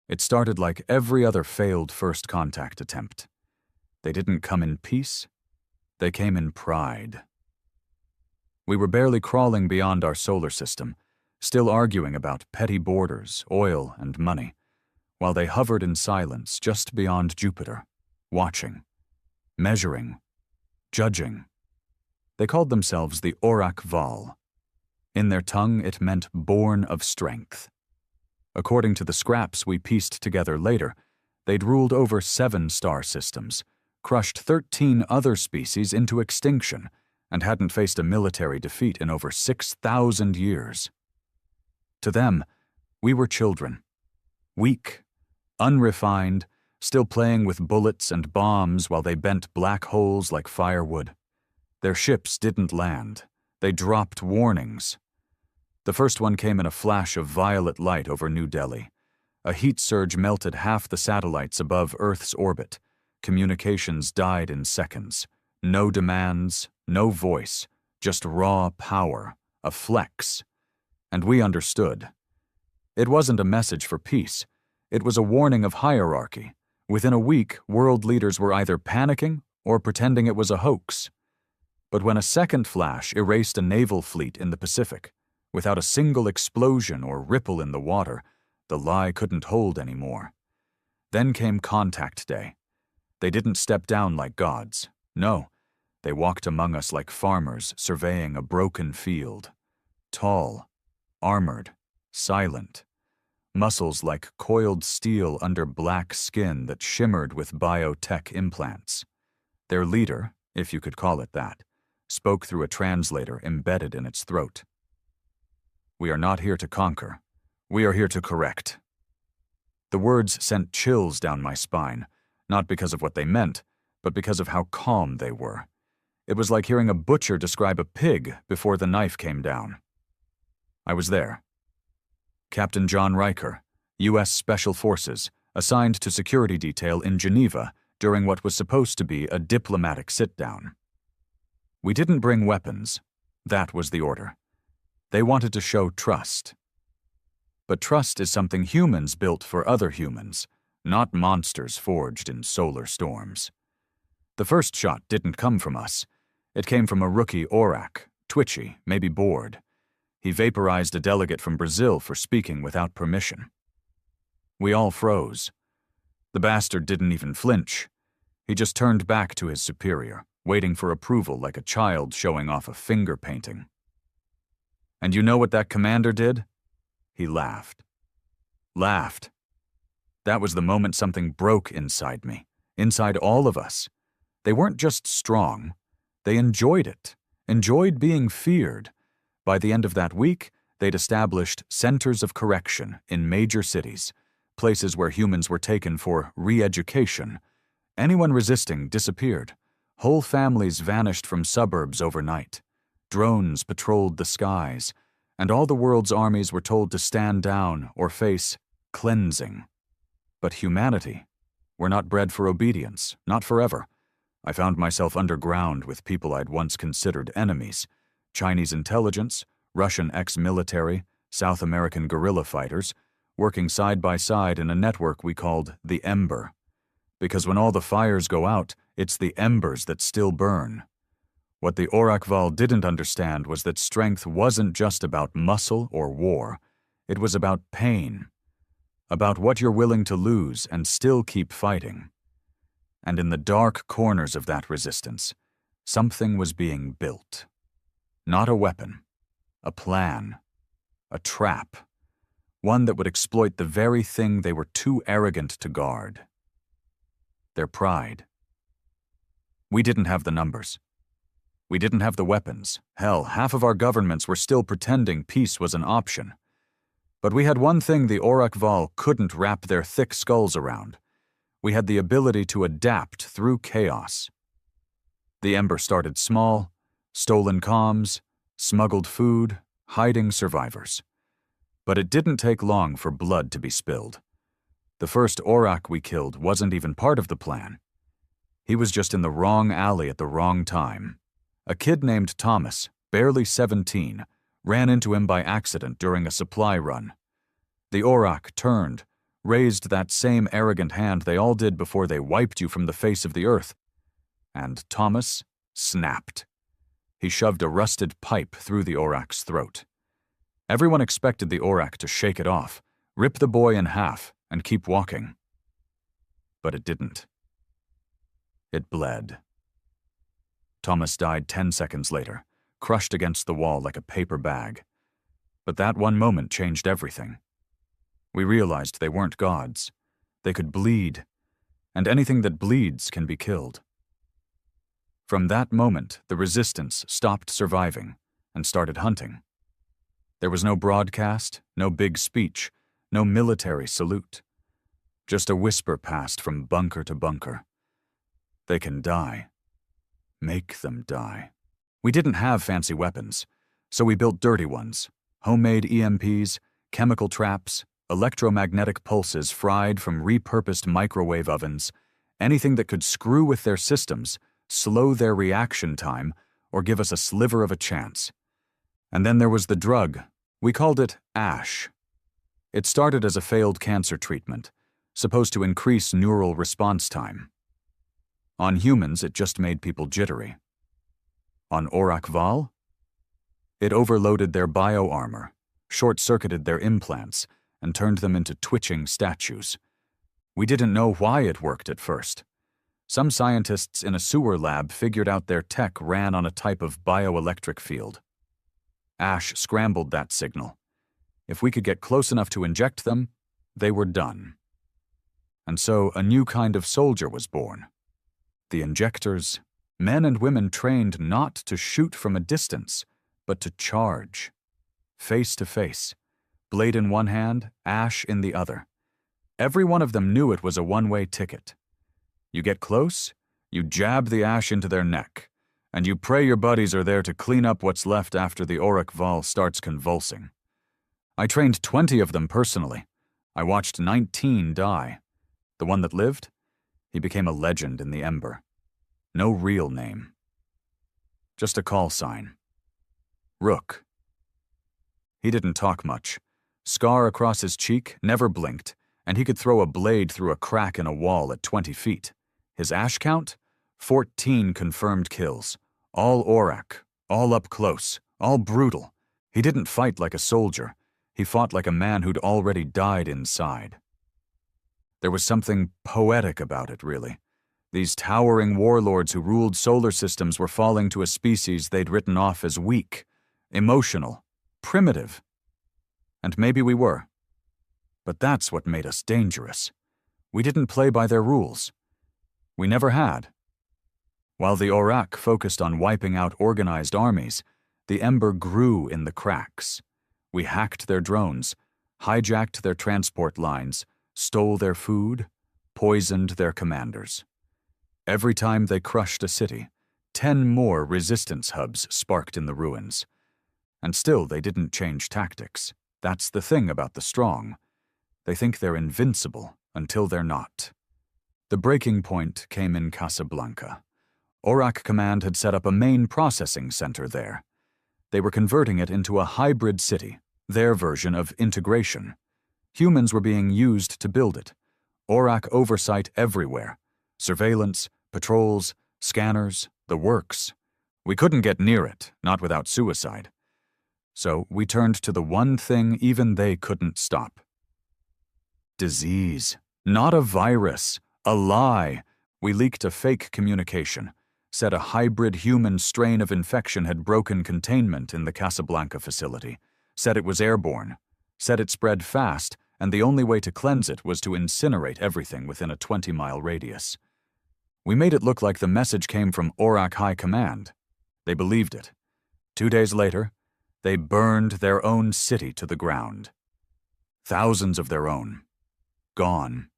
It started like every other failed first contact attempt. They didn't come in peace, they came in pride. We were barely crawling beyond our solar system, still arguing about petty borders, oil, and money, while they hovered in silence just beyond Jupiter, watching, measuring, judging. They called themselves the HFY. In their tongue, it meant born of strength. According to the scraps we pieced together later, they'd ruled over 7 star systems, crushed 13 other species into extinction, and hadn't faced a military defeat in over 6,000 years. To them, we were children, weak, unrefined, still playing with bullets and bombs while they bent black holes like firewood. Their ships didn't land. They dropped warnings. The first one came in a flash of violet light over New Delhi. A heat surge melted half the satellites above Earth's orbit. Communications died in seconds. No demands, no voice, just raw power, a flex. And we understood. It wasn't a message for peace. It was a warning of hierarchy. Within a week, world leaders were either panicking or pretending it was a hoax. But when a second flash erased a naval fleet in the Pacific, without a single explosion or ripple in the water, the lie couldn't hold anymore. Then came Contact Day. They didn't step down like gods. No, they walked among us like farmers surveying a broken field. Tall, armored, silent. Muscles like coiled steel under black skin that shimmered with biotech implants. Their leader, if you could call it that, spoke through a translator embedded in its throat. "We are not here to conquer. We are here to correct." The words sent chills down my spine, not because of what they meant, but because of how calm they were. It was like hearing a butcher describe a pig before the knife came down. I was there. Captain John Riker, U.S. Special Forces, assigned to security detail in Geneva during what was supposed to be a diplomatic sit-down. We didn't bring weapons. That was the order. They wanted to show trust. But trust is something humans built for other humans, not monsters forged in solar storms. The first shot didn't come from us. It came from a rookie Aurak, twitchy, maybe bored. He vaporized a delegate from Brazil for speaking without permission. We all froze. The bastard didn't even flinch. He just turned back to his superior, waiting for approval like a child showing off a finger painting. "And you know what that commander did?" He laughed. Laughed. That was the moment something broke inside me, inside all of us. They weren't just strong. They enjoyed it, enjoyed being feared. By the end of that week, they'd established centers of correction in major cities, places where humans were taken for re-education. Anyone resisting disappeared. Whole families vanished from suburbs overnight. Drones patrolled the skies, and all the world's armies were told to stand down or face cleansing. But humanity, we're not bred for obedience, not forever. I found myself underground with people I'd once considered enemies. Chinese intelligence, Russian ex-military, South American guerrilla fighters, working side by side in a network we called the Ember. Because when all the fires go out, it's the embers that still burn. What the HFY didn't understand was that strength wasn't just about muscle or war. It was about pain. About what you're willing to lose and still keep fighting. And in the dark corners of that resistance, something was being built. Not a weapon, a plan, a trap. One that would exploit the very thing they were too arrogant to guard. Their pride. We didn't have the numbers. We didn't have the weapons. Hell, half of our governments were still pretending peace was an option. But we had one thing the HFY couldn't wrap their thick skulls around. We had the ability to adapt through chaos. The Ember started small, stolen comms, smuggled food, hiding survivors. But it didn't take long for blood to be spilled. The first Aurak we killed wasn't even part of the plan. He was just in the wrong alley at the wrong time. A kid named Thomas, barely 17, ran into him by accident during a supply run. The Aurak turned, raised that same arrogant hand they all did before they wiped you from the face of the earth. And Thomas snapped. He shoved a rusted pipe through the Aurak's throat. Everyone expected the Aurak to shake it off, rip the boy in half, and keep walking. But it didn't. It bled. Thomas died 10 seconds later, crushed against the wall like a paper bag. But that one moment changed everything. We realized they weren't gods. They could bleed, and anything that bleeds can be killed. From that moment, the resistance stopped surviving and started hunting. There was no broadcast, no big speech, no military salute. Just a whisper passed from bunker to bunker. They can die. Make them die. We didn't have fancy weapons, so we built dirty ones. Homemade EMPs, chemical traps, electromagnetic pulses fried from repurposed microwave ovens, anything that could screw with their systems, slow their reaction time, or give us a sliver of a chance. And then there was the drug. We called it Ash. It started as a failed cancer treatment, supposed to increase neural response time. On humans, it just made people jittery. On Aurak Val, it overloaded their bio-armor, short-circuited their implants, and turned them into twitching statues. We didn't know why it worked at first. Some scientists in a sewer lab figured out their tech ran on a type of bioelectric field. Ash scrambled that signal. If we could get close enough to inject them, they were done. And so a new kind of soldier was born. The injectors, men and women trained not to shoot from a distance, but to charge. Face to face, blade in one hand, ash in the other. Every one of them knew it was a one-way ticket. You get close, you jab the ash into their neck, and you pray your buddies are there to clean up what's left after the Aurak Val starts convulsing. I trained 20 of them personally. I watched 19 die. The one that lived? He became a legend in the Ember. No real name. Just a call sign. Rook. He didn't talk much. Scar across his cheek, never blinked, and he could throw a blade through a crack in a wall at 20 feet. His ash count? 14 confirmed kills. All Aurak, all up close, all brutal. He didn't fight like a soldier. He fought like a man who'd already died inside. There was something poetic about it, really. These towering warlords who ruled solar systems were falling to a species they'd written off as weak, emotional, primitive. And maybe we were. But that's what made us dangerous. We didn't play by their rules. We never had. While the Aurak focused on wiping out organized armies, the Ember grew in the cracks. We hacked their drones, hijacked their transport lines, stole their food, poisoned their commanders. Every time they crushed a city, 10 more resistance hubs sparked in the ruins. And still they didn't change tactics. That's the thing about the strong. They think they're invincible until they're not. The breaking point came in Casablanca. Aurak Command had set up a main processing center there. They were converting it into a hybrid city, their version of integration. Humans were being used to build it. Aurak oversight everywhere. Surveillance, patrols, scanners, the works. We couldn't get near it, not without suicide. So we turned to the one thing even they couldn't stop. Disease. Not a virus. A lie. We leaked a fake communication. Said a hybrid human strain of infection had broken containment in the Casablanca facility. Said it was airborne. Said it spread fast, and the only way to cleanse it was to incinerate everything within a 20-mile radius. We made it look like the message came from Aurak High Command. They believed it. 2 days later, they burned their own city to the ground. Thousands of their own. Gone.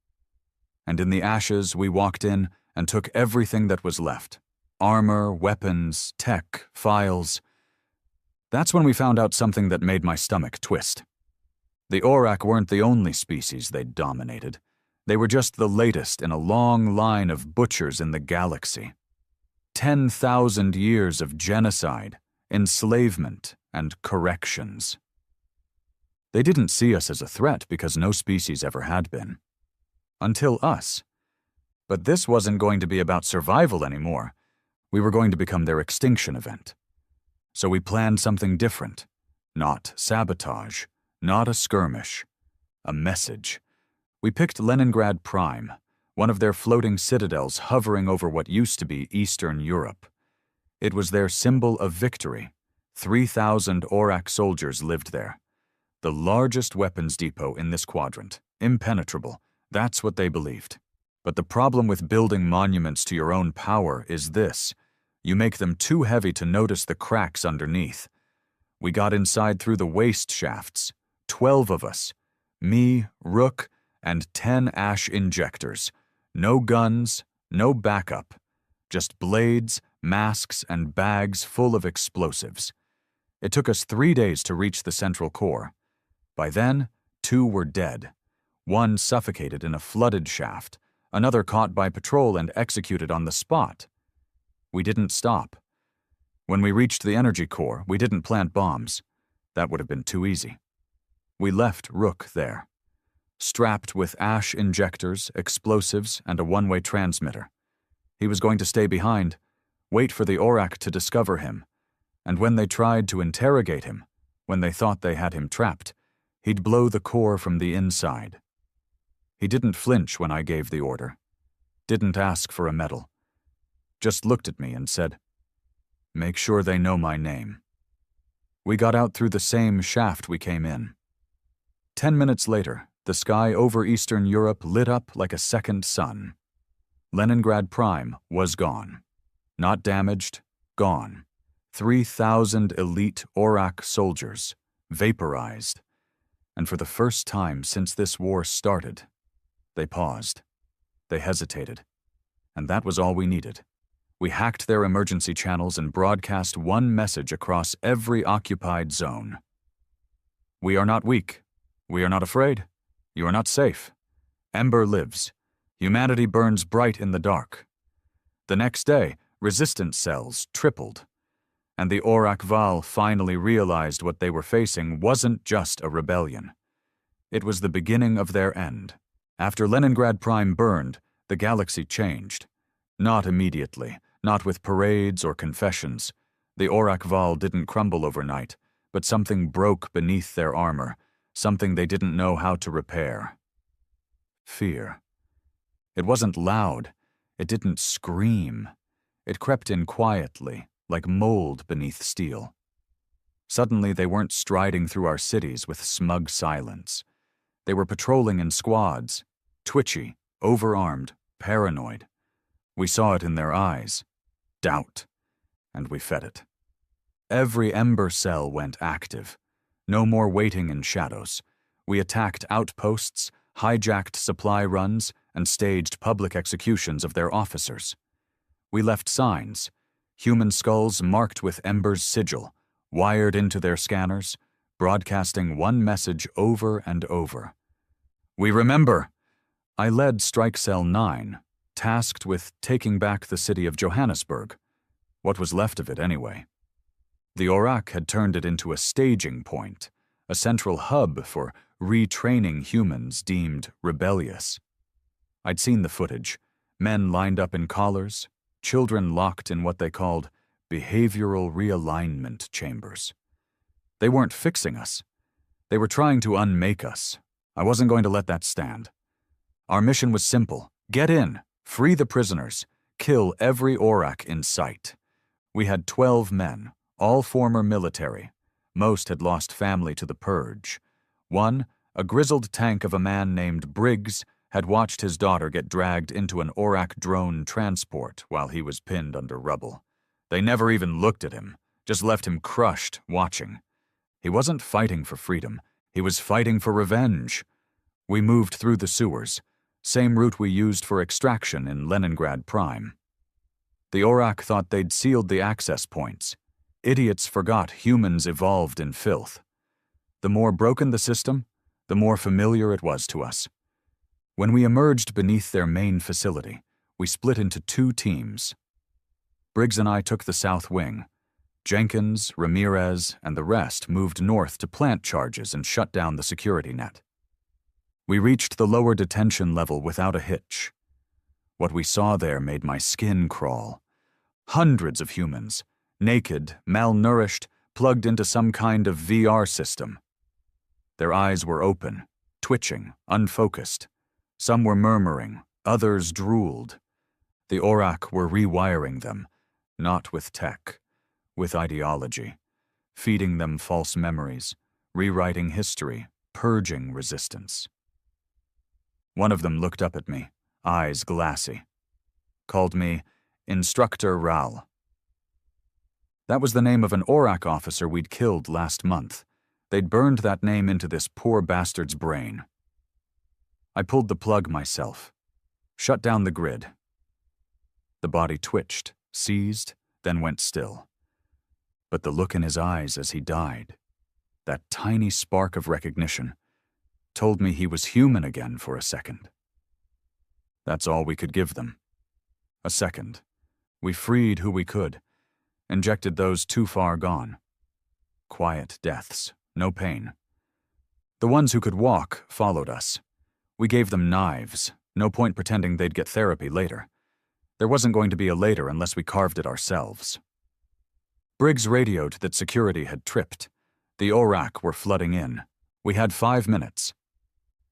And in the ashes, we walked in and took everything that was left. Armor, weapons, tech, files. That's when we found out something that made my stomach twist. The Aurak weren't the only species they'd dominated. They were just the latest in a long line of butchers in the galaxy. 10,000 years of genocide, enslavement, and corrections. They didn't see us as a threat because no species ever had been. Until us. But this wasn't going to be about survival anymore. We were going to become their extinction event. So we planned something different. Not sabotage, not a skirmish. A message. We picked Leningrad Prime, one of their floating citadels hovering over what used to be Eastern Europe. It was their symbol of victory. 3,000 Aurak soldiers lived there. The largest weapons depot in this quadrant. Impenetrable. That's what they believed. But the problem with building monuments to your own power is this. You make them too heavy to notice the cracks underneath. We got inside through the waste shafts. 12 of us. Me, Rook, and 10 ash injectors. No guns, no backup. Just blades, masks, and bags full of explosives. It took us 3 days to reach the central core. By then, 2 were dead. 1 suffocated in a flooded shaft, another caught by patrol and executed on the spot. We didn't stop. When we reached the energy core, we didn't plant bombs. That would have been too easy. We left Rook there, strapped with ash injectors, explosives, and a one-way transmitter. He was going to stay behind, wait for the Aurak to discover him, and when they tried to interrogate him, when they thought they had him trapped, he'd blow the core from the inside. He didn't flinch when I gave the order, didn't ask for a medal, just looked at me and said, "Make sure they know my name." We got out through the same shaft we came in. 10 minutes later, the sky over Eastern Europe lit up like a second sun. Leningrad Prime was gone. Not damaged, gone. 3,000 elite Aurak soldiers, vaporized. And for the first time since this war started, they paused. They hesitated. And that was all we needed. We hacked their emergency channels and broadcast one message across every occupied zone. We are not weak. We are not afraid. You are not safe. Ember lives. Humanity burns bright in the dark. The next day, resistance cells tripled. And the Aurak Val finally realized what they were facing wasn't just a rebellion. It was the beginning of their end. After Leningrad Prime burned, the galaxy changed. Not immediately, not with parades or confessions. The Aurak Val didn't crumble overnight, but something broke beneath their armor, something they didn't know how to repair. Fear. It wasn't loud. It didn't scream. It crept in quietly, like mold beneath steel. Suddenly, they weren't striding through our cities with smug silence. They were patrolling in squads, twitchy, overarmed, paranoid. We saw it in their eyes. Doubt. And we fed it. Every Ember cell went active. No more waiting in shadows. We attacked outposts, hijacked supply runs, and staged public executions of their officers. We left signs, human skulls marked with Ember's sigil, wired into their scanners, broadcasting one message over and over. We remember! I led Strike Cell 9, tasked with taking back the city of Johannesburg. What was left of it, anyway. The Aurak had turned it into a staging point, a central hub for retraining humans deemed rebellious. I'd seen the footage, men lined up in collars, children locked in what they called behavioral realignment chambers. They weren't fixing us. They were trying to unmake us. I wasn't going to let that stand. Our mission was simple. Get in, free the prisoners, kill every Aurak in sight. We had 12 men, all former military. Most had lost family to the purge. One, a grizzled tank of a man named Briggs, had watched his daughter get dragged into an Aurak drone transport while he was pinned under rubble. They never even looked at him, just left him crushed, watching. He wasn't fighting for freedom. He was fighting for revenge. We moved through the sewers, same route we used for extraction in Leningrad Prime. The Aurak thought they'd sealed the access points. Idiots forgot humans evolved in filth. The more broken the system, the more familiar it was to us. When we emerged beneath their main facility, we split into 2 teams. Briggs and I took the south wing. Jenkins, Ramirez, and the rest moved north to plant charges and shut down the security net. We reached the lower detention level without a hitch. What we saw there made my skin crawl. Hundreds of humans, naked, malnourished, plugged into some kind of VR system. Their eyes were open, twitching, unfocused. Some were murmuring, others drooled. The Aurak were rewiring them, not with tech, with ideology, feeding them false memories, rewriting history, purging resistance. One of them looked up at me, eyes glassy, called me Instructor Ral. That was the name of an Aurak officer we'd killed last month. They'd burned that name into this poor bastard's brain. I pulled the plug myself, shut down the grid. The body twitched, seized, then went still. But the look in his eyes as he died, that tiny spark of recognition, told me he was human again for a second. That's all we could give them. A second. We freed who we could, injected those too far gone. Quiet deaths, no pain. The ones who could walk followed us. We gave them knives, no point pretending they'd get therapy later. There wasn't going to be a later unless we carved it ourselves. Briggs radioed that security had tripped. The Aurak were flooding in. We had 5 minutes.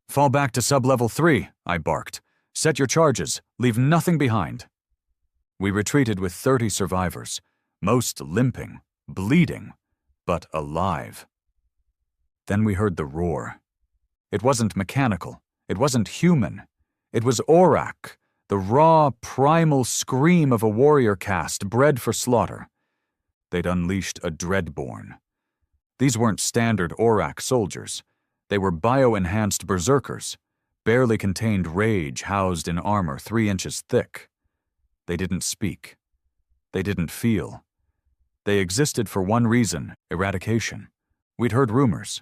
"Fall back to sub-level 3, I barked. "Set your charges. Leave nothing behind." We retreated with 30 survivors, most limping, bleeding, but alive. Then we heard the roar. It wasn't mechanical. It wasn't human. It was Aurak, the raw, primal scream of a warrior caste bred for slaughter. They'd unleashed a Dreadborn. These weren't standard Aurak soldiers. They were bio-enhanced berserkers, barely contained rage housed in armor 3 inches thick. They didn't speak. They didn't feel. They existed for one reason, eradication. We'd heard rumors.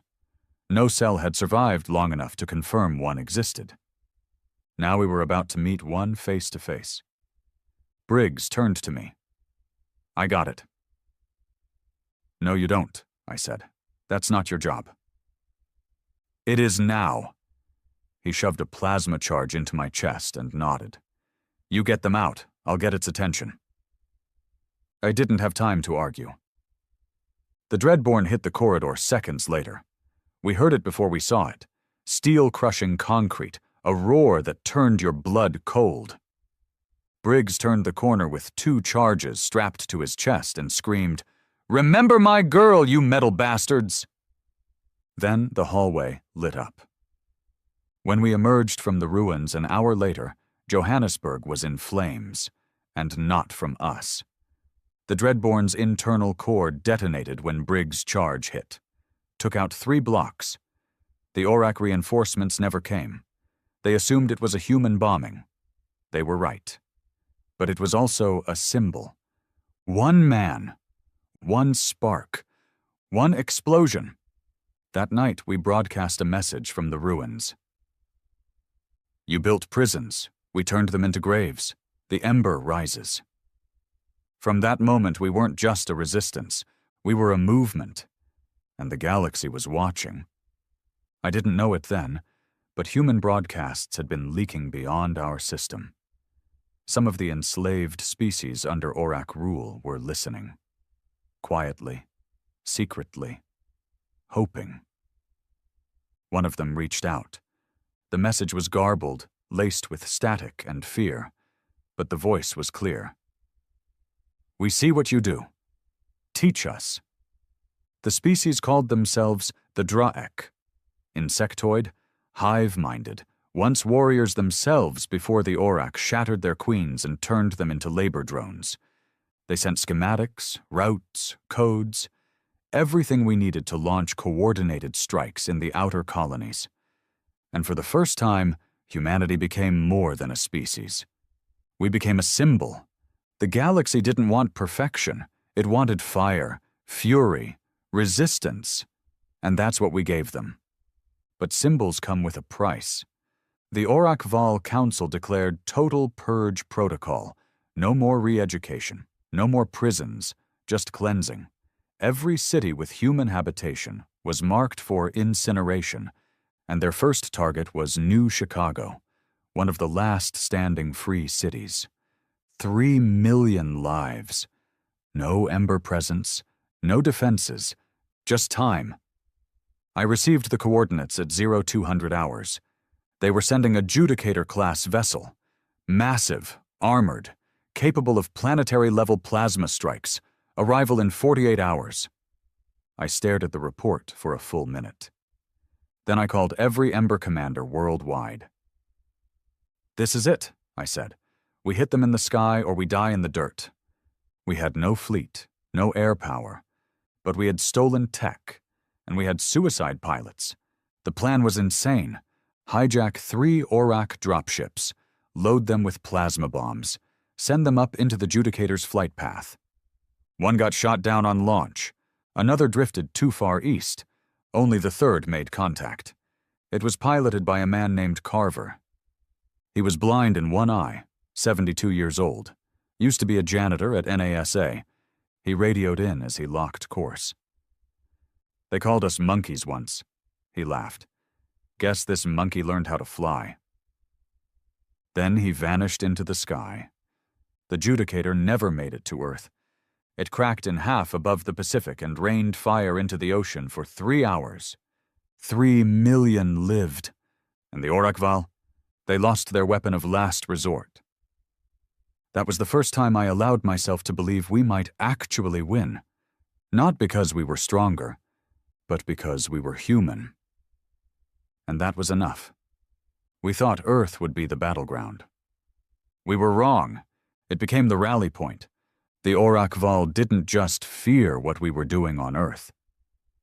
No cell had survived long enough to confirm one existed. Now we were about to meet one face to face. Briggs turned to me. "I got it." "No, you don't," I said. "That's not your job." "It is now." He shoved a plasma charge into my chest and nodded. "You get them out. I'll get its attention." I didn't have time to argue. The Dreadborn hit the corridor seconds later. We heard it before we saw it. Steel crushing concrete, a roar that turned your blood cold. Briggs turned the corner with 2 charges strapped to his chest and screamed, "Remember my girl, you metal bastards!" Then the hallway lit up. When we emerged from the ruins an hour later, Johannesburg was in flames, and not from us. The Dreadborn's internal core detonated when Briggs' charge hit. Took out 3 blocks. The Aurak reinforcements never came. They assumed it was a human bombing. They were right. But it was also a symbol. One man. One spark. One explosion. That night we broadcast a message from the ruins. "You built prisons. We turned them into graves. The ember rises." From that moment we weren't just a resistance. We were a movement. And the galaxy was watching. I didn't know it then, but human broadcasts had been leaking beyond our system. Some of the enslaved species under Aurak rule were listening. Quietly, secretly, hoping. One of them reached out. The message was garbled, laced with static and fear, but the voice was clear. "We see what you do. Teach us." The species called themselves the Draek. Insectoid, hive-minded, once warriors themselves before the Aurak shattered their queens and turned them into labor drones. They sent schematics, routes, codes, everything we needed to launch coordinated strikes in the outer colonies. And for the first time, humanity became more than a species. We became a symbol. The galaxy didn't want perfection. It wanted fire, fury, resistance, and that's what we gave them. But symbols come with a price. The Aurak Val Council declared total purge protocol. No more re-education, no more prisons, just cleansing. Every city with human habitation was marked for incineration, and their first target was New Chicago, one of the last standing free cities. 3 million lives. No Ember presence, no defenses, just time. I received the coordinates at 0200 hours. They were sending a Judicator-class vessel, massive, armored, capable of planetary-level plasma strikes, arrival in 48 hours. I stared at the report for a full minute. Then I called every Ember commander worldwide. "This is it," I said. "We hit them in the sky or we die in the dirt." We had no fleet, no air power, but we had stolen tech, and we had suicide pilots. The plan was insane. Hijack 3 Aurak dropships, load them with plasma bombs, send them up into the Judicator's flight path. One got shot down on launch. Another drifted too far east. Only the third made contact. It was piloted by a man named Carver. He was blind in one eye, 72 years old. Used to be a janitor at NASA. He radioed in as he locked course. "They called us monkeys once," he laughed. "Guess this monkey learned how to fly." Then he vanished into the sky. The Judicator never made it to Earth. It cracked in half above the Pacific and rained fire into the ocean for 3 hours. 3 million lived. And the Aurakval? They lost their weapon of last resort. That was the first time I allowed myself to believe we might actually win. Not because we were stronger, but because we were human. And that was enough. We thought Earth would be the battleground. We were wrong. It became the rally point. The Aurakval didn't just fear what we were doing on Earth.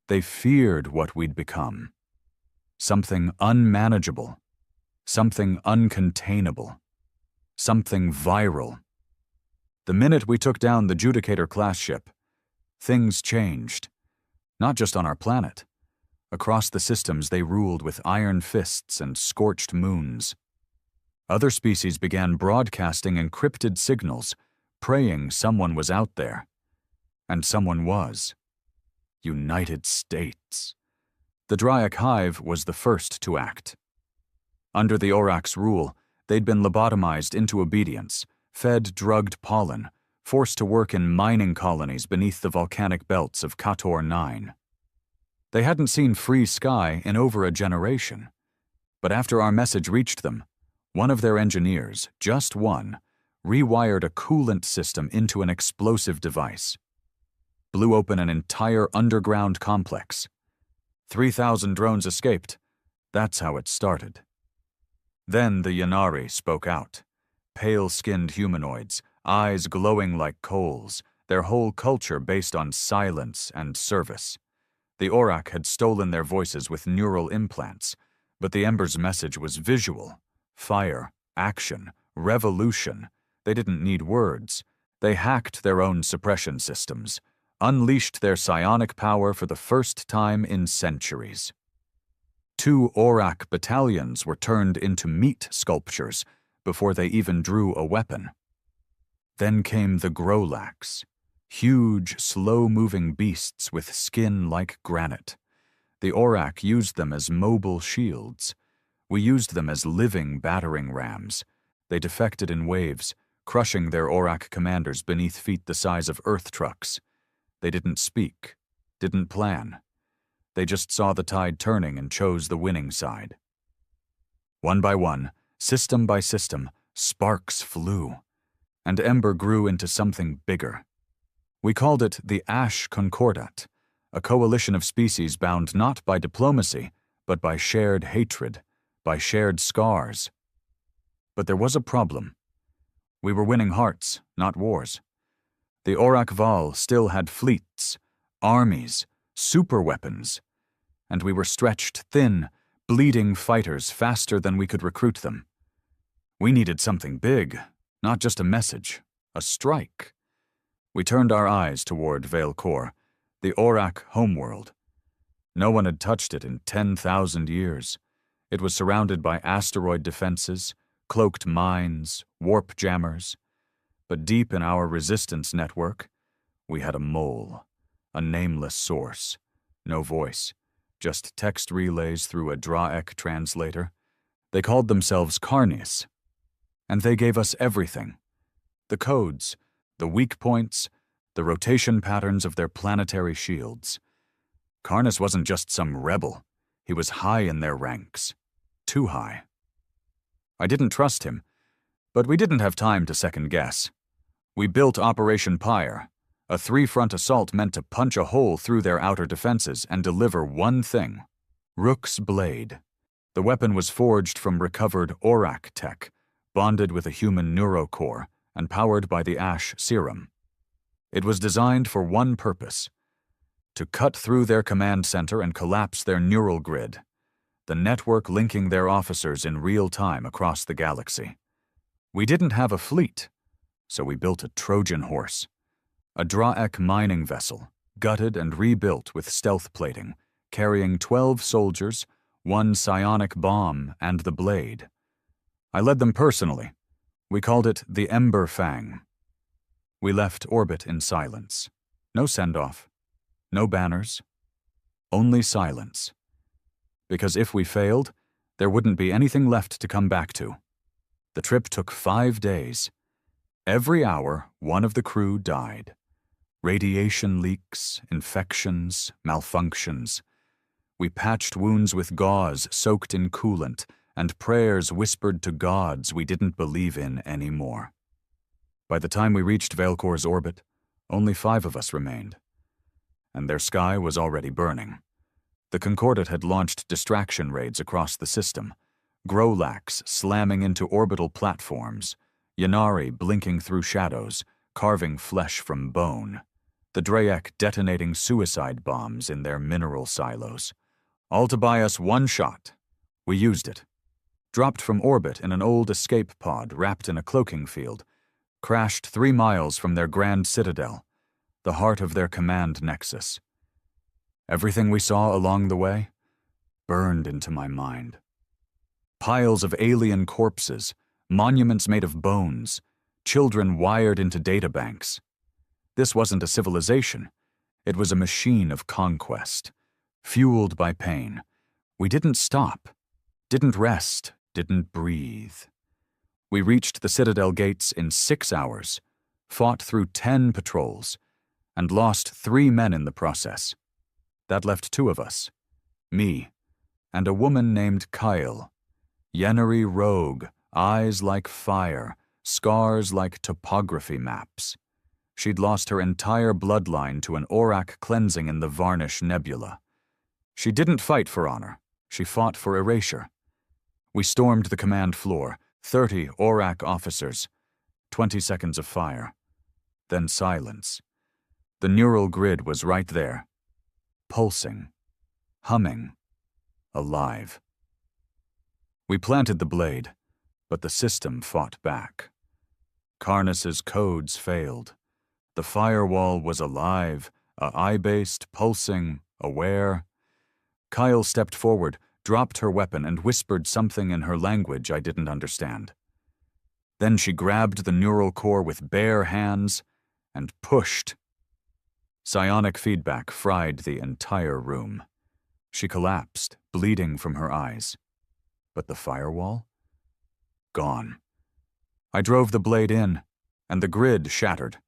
They feared what we'd become. Something unmanageable. Something uncontainable. Something viral. The minute we took down the Judicator-class ship, things changed. Not just on our planet. Across the systems they ruled with iron fists and scorched moons. Other species began broadcasting encrypted signals, praying someone was out there. And someone was. United States. The Dryak Hive was the first to act. Under the Aurak's rule, they'd been lobotomized into obedience, fed drugged pollen, forced to work in mining colonies beneath the volcanic belts of Kator 9. They hadn't seen free sky in over a generation. But after our message reached them, one of their engineers, just one, rewired a coolant system into an explosive device. Blew open an entire underground complex. 3,000 drones escaped. That's how it started. Then the Yanari spoke out. Pale-skinned humanoids, eyes glowing like coals, their whole culture based on silence and service. The Aurak had stolen their voices with neural implants, but the Ember's message was visual. Fire, action, revolution. They didn't need words. They hacked their own suppression systems, unleashed their psionic power for the first time in centuries. 2 Aurak battalions were turned into meat sculptures before they even drew a weapon. Then came the Grolax, huge, slow-moving beasts with skin like granite. The Aurak used them as mobile shields. We used them as living battering rams. They defected in waves, crushing their Aurak commanders beneath feet the size of Earth trucks. They didn't speak, didn't plan. They just saw the tide turning and chose the winning side. One by one, system by system, sparks flew, and Ember grew into something bigger. We called it the Ash Concordat, a coalition of species bound not by diplomacy, but by shared hatred, by shared scars. But there was a problem. We were winning hearts, not wars. The Aurakval still had fleets, armies, superweapons, and we were stretched thin, bleeding fighters faster than we could recruit them. We needed something big, not just a message, a strike. We turned our eyes toward Veilcor, the Aurak homeworld. No one had touched it in 10,000 years. It was surrounded by asteroid defenses, cloaked mines, warp jammers. But deep in our resistance network, we had a mole. a nameless source. No voice, just text relays through a Draek translator. They called themselves Carnies, and they gave us everything. The codes, the weak points, the rotation patterns of their planetary shields. Carnis wasn't just some rebel. He was high in their ranks. Too high. I didn't trust him, but we didn't have time to second guess. We built Operation Pyre, a 3-front assault meant to punch a hole through their outer defenses and deliver one thing: Rook's Blade. The weapon was forged from recovered Aurak tech, bonded with a human neurocore, and powered by the Ash Serum. It was designed for one purpose: to cut through their command center and collapse their neural grid, the network linking their officers in real time across the galaxy. We didn't have a fleet, so we built a Trojan horse, a Draek mining vessel, gutted and rebuilt with stealth plating, carrying 12 soldiers, 1 psionic bomb, and the blade. I led them personally. We called it the Ember Fang. We left orbit in silence. No send-off. No banners. Only silence. Because if we failed, there wouldn't be anything left to come back to. The trip took 5 days. Every hour, one of the crew died. Radiation leaks, infections, malfunctions. We patched wounds with gauze soaked in coolant and prayers whispered to gods we didn't believe in anymore. By the time we reached Veilcor's orbit, only 5 of us remained. And their sky was already burning. The Concordat had launched distraction raids across the system, Growlax slamming into orbital platforms, Yanari blinking through shadows, carving flesh from bone, the Draek detonating suicide bombs in their mineral silos. All to buy us one shot. We used it. Dropped from orbit in an old escape pod wrapped in a cloaking field, crashed 3 miles from their grand citadel, the heart of their command nexus. Everything we saw along the way burned into my mind. Piles of alien corpses, monuments made of bones, children wired into databanks. This wasn't a civilization. It was a machine of conquest, fueled by pain. We didn't stop, didn't rest, didn't breathe. We reached the Citadel gates in 6 hours, fought through 10 patrols, and lost 3 men in the process. That left 2 of us, me, and a woman named Kyle. Yennery rogue, eyes like fire, scars like topography maps. She'd lost her entire bloodline to an Aurak cleansing in the Varnish Nebula. She didn't fight for honor. She fought for erasure. We stormed the command floor, 30 Aurak officers, 20 seconds of fire. Then silence. The neural grid was right there, pulsing, humming, alive. We planted the blade, but the system fought back. Carnis's codes failed. The firewall was alive, eye-based, pulsing, aware. Kyle stepped forward, dropped her weapon, and whispered something in her language I didn't understand. Then she grabbed the neural core with bare hands and pushed. Psionic feedback fried the entire room. She collapsed, bleeding from her eyes. But the firewall? Gone. I drove the blade in, and the grid shattered.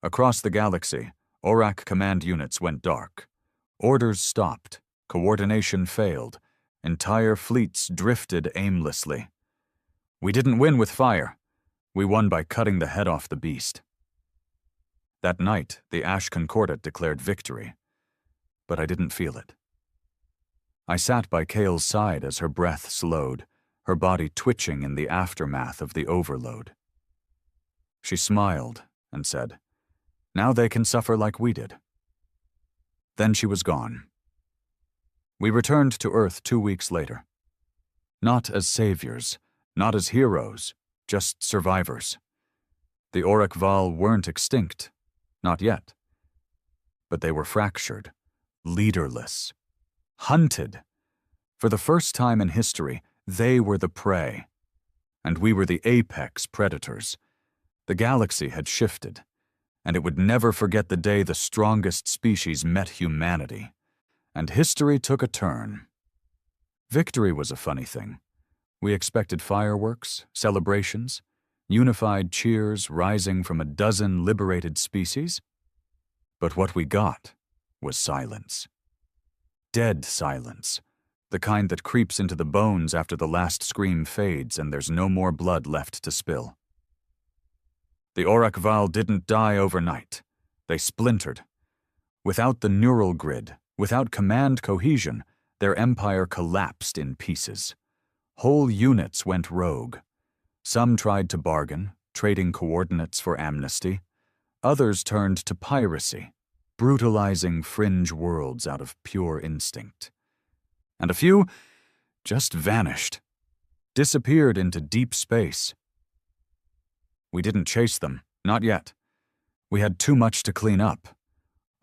Across the galaxy, Aurak command units went dark. Orders stopped. Coordination failed. Entire fleets drifted aimlessly. We didn't win with fire. We won by cutting the head off the beast. That night, the Ash Concordat declared victory, but I didn't feel it. I sat by Kale's side as her breath slowed, her body twitching in the aftermath of the overload. She smiled and said, "Now they can suffer like we did." Then she was gone. We returned to Earth 2 weeks later. Not as saviors, not as heroes, just survivors. The Auric Val weren't extinct, not yet. But they were fractured, leaderless, hunted. For the first time in history, they were the prey, and we were the apex predators. The galaxy had shifted, and it would never forget the day the strongest species met humanity, and history took a turn. Victory was a funny thing. We expected fireworks, celebrations, unified cheers rising from a dozen liberated species. But what we got was silence. Dead silence, the kind that creeps into the bones after the last scream fades and there's no more blood left to spill. The Aurakval didn't die overnight. They splintered. Without the neural grid, without command cohesion, their empire collapsed in pieces. Whole units went rogue. Some tried to bargain, trading coordinates for amnesty. Others turned to piracy, brutalizing fringe worlds out of pure instinct. And a few just vanished, disappeared into deep space. We didn't chase them, not yet. We had too much to clean up.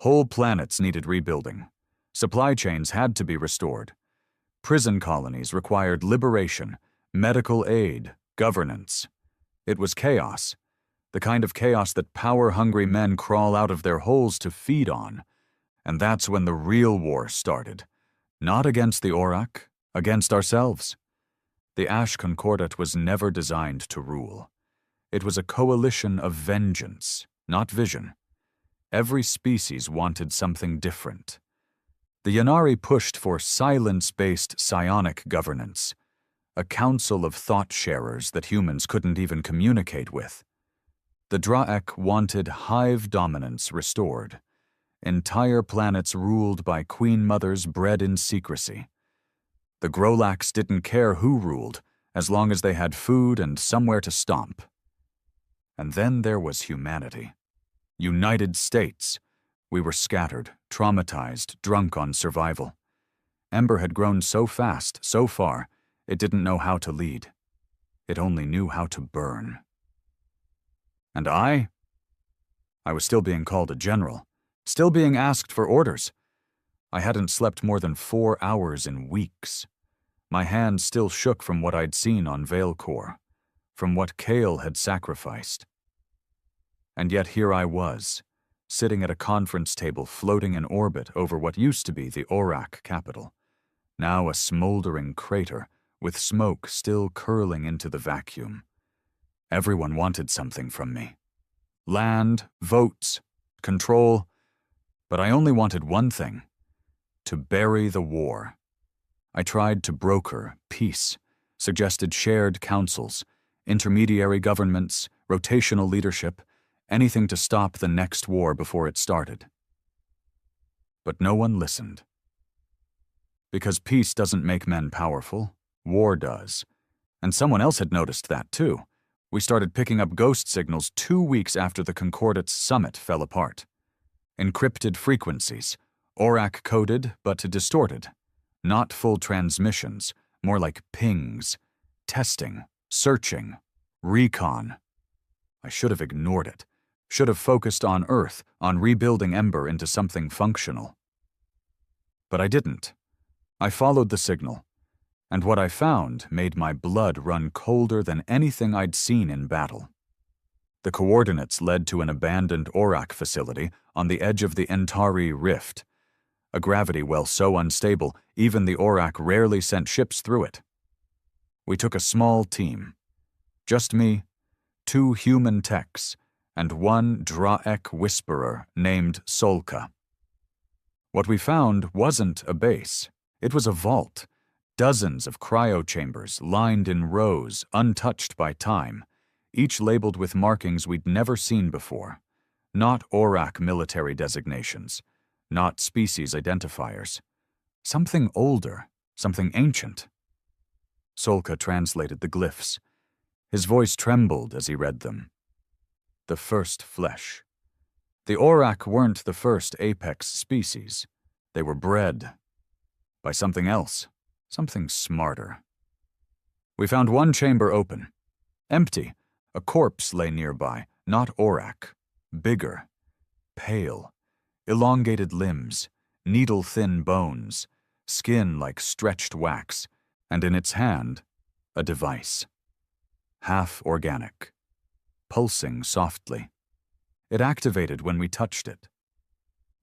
Whole planets needed rebuilding. Supply chains had to be restored. Prison colonies required liberation, medical aid, governance. It was chaos, the kind of chaos that power-hungry men crawl out of their holes to feed on. And that's when the real war started. Not against the Aurak, against ourselves. The Ash Concordat was never designed to rule. It was a coalition of vengeance, not vision. Every species wanted something different. The Yanari pushed for silence-based psionic governance, a council of thought-sharers that humans couldn't even communicate with. The Dra'ek wanted hive dominance restored, entire planets ruled by queen mothers bred in secrecy. The Grolax didn't care who ruled, as long as they had food and somewhere to stomp. And then there was humanity. United States. We were scattered, traumatized, drunk on survival. Ember had grown so fast, so far, it didn't know how to lead. It only knew how to burn. And I was still being called a general, still being asked for orders. I hadn't slept more than 4 hours in weeks. My hands still shook from what I'd seen on Veilcore, from what Kale had sacrificed. And yet here I was, sitting at a conference table floating in orbit over what used to be the Aurak capital, now a smoldering crater with smoke still curling into the vacuum. Everyone wanted something from me. Land, votes, control, but I only wanted one thing: to bury the war. I tried to broker peace, suggested shared councils, intermediary governments, rotational leadership, anything to stop the next war before it started. But no one listened. Because peace doesn't make men powerful, war does. And someone else had noticed that too. We started picking up ghost signals 2 weeks after the Concordat's summit fell apart. Encrypted frequencies, Aurak-coded but distorted. Not full transmissions, more like pings. Testing, searching, recon. I should have ignored it. Should have focused on Earth, on rebuilding Ember into something functional. But I didn't. I followed the signal, and what I found made my blood run colder than anything I'd seen in battle. The coordinates led to an abandoned Aurak facility on the edge of the Entari Rift, a gravity well so unstable even the Aurak rarely sent ships through it. We took a small team. Just me, 2 human techs, and 1 Dra'ek whisperer named Solka. What we found wasn't a base. It was a vault. Dozens of cryo-chambers lined in rows, untouched by time, each labeled with markings we'd never seen before. Not Aurak military designations, not species identifiers. Something older, something ancient. Solka translated the glyphs. His voice trembled as he read them. The first flesh. The Aurak weren't the first apex species. They were bred by something else, something smarter. We found one chamber open. Empty. A corpse lay nearby, not Aurak. Bigger. Pale. Elongated limbs. Needle-thin bones. Skin like stretched wax. And in its hand, a device. Half organic. Pulsing softly. It activated when we touched it.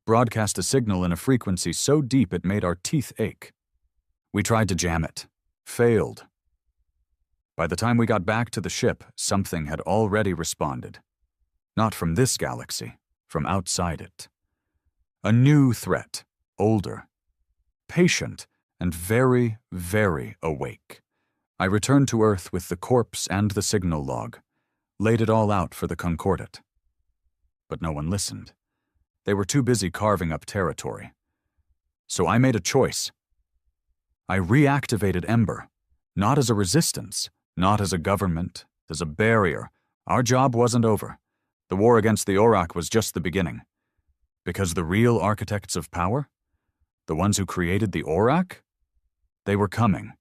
Broadcast a signal in a frequency so deep it made our teeth ache. We tried to jam it. Failed. By the time we got back to the ship, something had already responded. Not from this galaxy, from outside it. A new threat, older, patient, and very, very awake. I returned to Earth with the corpse and the signal log, laid it all out for the Concordat. But no one listened. They were too busy carving up territory. So I made a choice. I reactivated Ember, not as a resistance, not as a government, as a barrier. Our job wasn't over. The war against the Aurak was just the beginning. Because the real architects of power, the ones who created the Aurak, they were coming.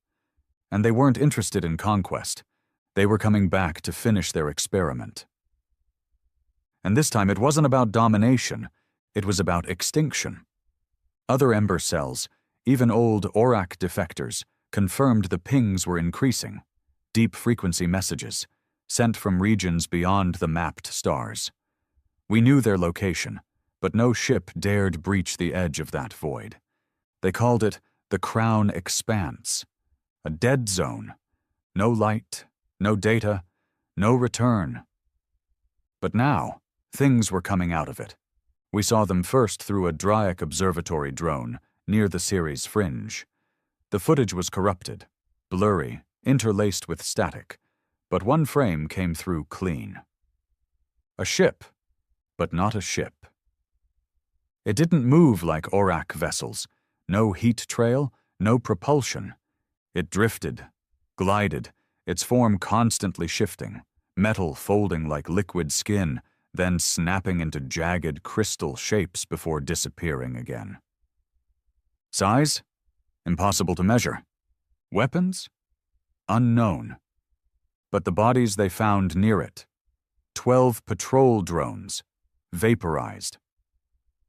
And they weren't interested in conquest. They were coming back to finish their experiment. And this time it wasn't about domination, it was about extinction. Other Ember cells, even old Aurak defectors, confirmed the pings were increasing. Deep frequency messages, sent from regions beyond the mapped stars. We knew their location, but no ship dared breach the edge of that void. They called it the Crown Expanse, a dead zone. No light, no data, no return. But now, things were coming out of it. We saw them first through a Draic observatory drone near the Ceres fringe. The footage was corrupted, blurry, interlaced with static, but one frame came through clean. A ship, but not a ship. It didn't move like Aurak vessels. No heat trail, no propulsion. It drifted, glided, its form constantly shifting, metal folding like liquid skin, then snapping into jagged crystal shapes before disappearing again. Size? Impossible to measure. Weapons? Unknown. But the bodies they found near it. 12 patrol drones, vaporized.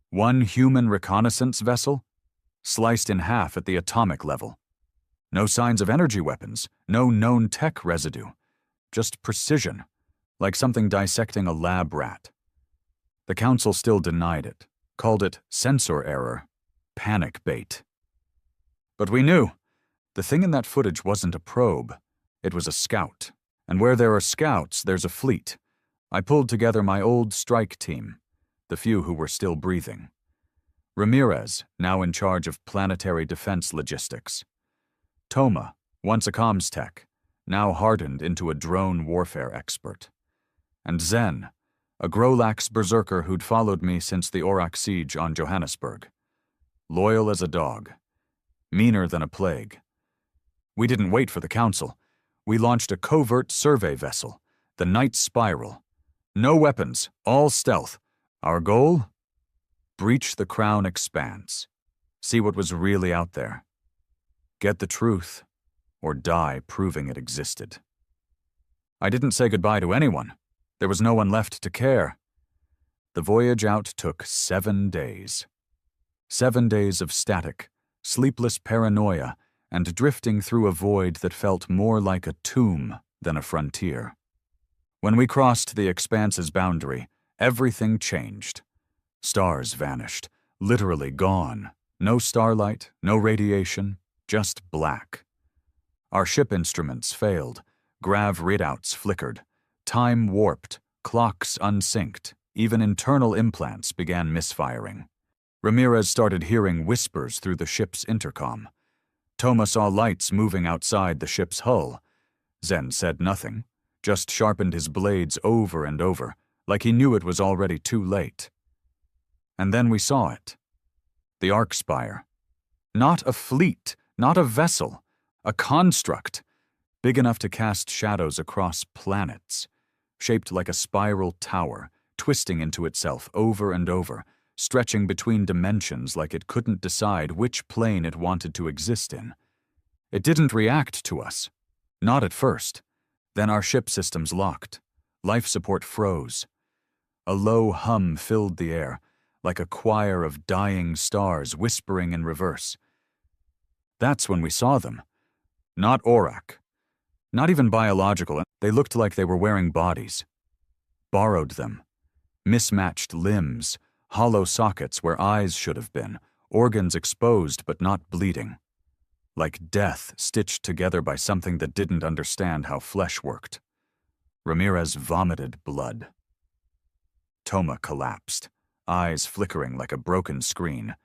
One human reconnaissance vessel, sliced in half at the atomic level. No signs of energy weapons, no known tech residue. Just precision, like something dissecting a lab rat. The Council still denied it, called it sensor error, panic bait. But we knew. The thing in that footage wasn't a probe. It was a scout. And where there are scouts, there's a fleet. I pulled together my old strike team, the few who were still breathing. Ramirez, now in charge of planetary defense logistics. Toma, once a comms tech, now hardened into a drone warfare expert. And Zen, a Grolax berserker who'd followed me since the Aurak siege on Johannesburg. Loyal as a dog. Meaner than a plague. We didn't wait for the Council. We launched a covert survey vessel, the Night Spiral. No weapons, all stealth. Our goal? Breach the Crown Expanse. See what was really out there. Get the truth, or die proving it existed. I didn't say goodbye to anyone. There was no one left to care. The voyage out took 7 days. 7 days of static, sleepless paranoia, and drifting through a void that felt more like a tomb than a frontier. When we crossed the Expanse's boundary, everything changed. Stars vanished, literally gone. No starlight, no radiation, just black. Our ship instruments failed, grav readouts flickered, time warped, clocks unsynced, even internal implants began misfiring. Ramirez started hearing whispers through the ship's intercom. Toma saw lights moving outside the ship's hull. Zen said nothing, just sharpened his blades over and over, like he knew it was already too late. And then we saw it. The Arcspire. Not a fleet, not a vessel, a construct, big enough to cast shadows across planets, shaped like a spiral tower, twisting into itself over and over, stretching between dimensions like it couldn't decide which plane it wanted to exist in. It didn't react to us. Not at first. Then our ship systems locked. Life support froze. A low hum filled the air, like a choir of dying stars whispering in reverse. That's when we saw them. Not Aurak. Not even biological. They looked like they were wearing bodies. Borrowed them. mismatched limbs, hollow sockets where eyes should have been, organs exposed but not bleeding. Like death stitched together by something that didn't understand how flesh worked. Ramirez vomited blood. Toma collapsed, eyes flickering like a broken screen,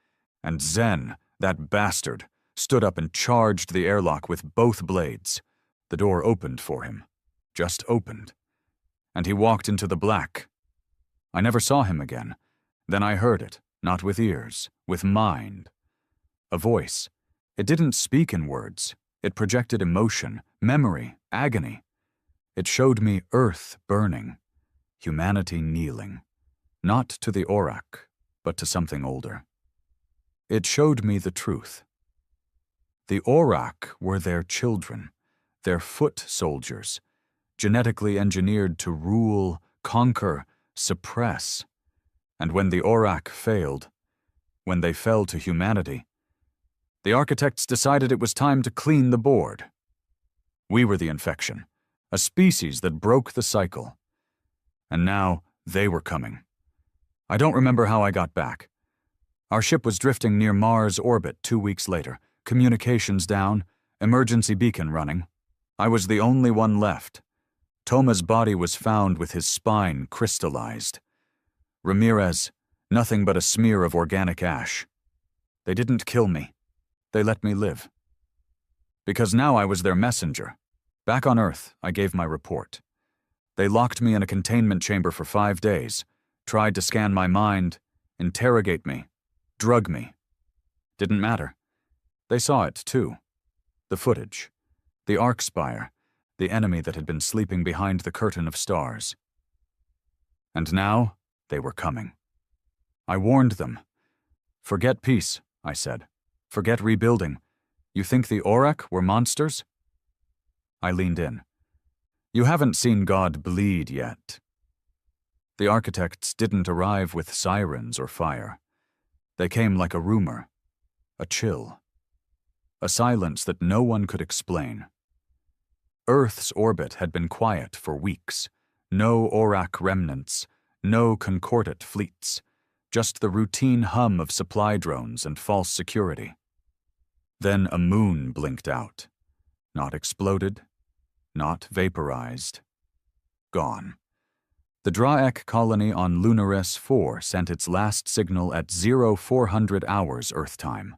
and Zen, that bastard, stood up and charged the airlock with both blades. The door opened for him. Just opened. And he walked into the black. I never saw him again. Then I heard it, not with ears, with mind. A voice. It didn't speak in words. It projected emotion, memory, agony. It showed me Earth burning, humanity kneeling, not to the Aurak, but to something older. It showed me the truth. The Aurak were their children, their foot soldiers, genetically engineered to rule, conquer, suppress. And when the Aurak failed, when they fell to humanity, the architects decided it was time to clean the board. We were the infection, a species that broke the cycle. And now they were coming. I don't remember how I got back. Our ship was drifting near Mars orbit 2 weeks later, communications down, emergency beacon running. I was the only one left. Toma's body was found with his spine crystallized. Ramirez, nothing but a smear of organic ash. They didn't kill me. They let me live. Because now I was their messenger. Back on Earth, I gave my report. They locked me in a containment chamber for 5 days, tried to scan my mind, interrogate me, drug me. Didn't matter. They saw it, too. The footage. The arc spire. The enemy that had been sleeping behind the curtain of stars. And now, they were coming. I warned them. Forget peace, I said. Forget rebuilding. You think the Aurak were monsters? I leaned in. You haven't seen God bleed yet. The architects didn't arrive with sirens or fire. They came like a rumor, a chill, a silence that no one could explain. Earth's orbit had been quiet for weeks. No Aurak remnants, no concordate fleets, just the routine hum of supply drones and false security. Then a moon blinked out. Not exploded, not vaporized. Gone. The Draek colony on Lunaris 4 sent its last signal at 0400 hours Earth time.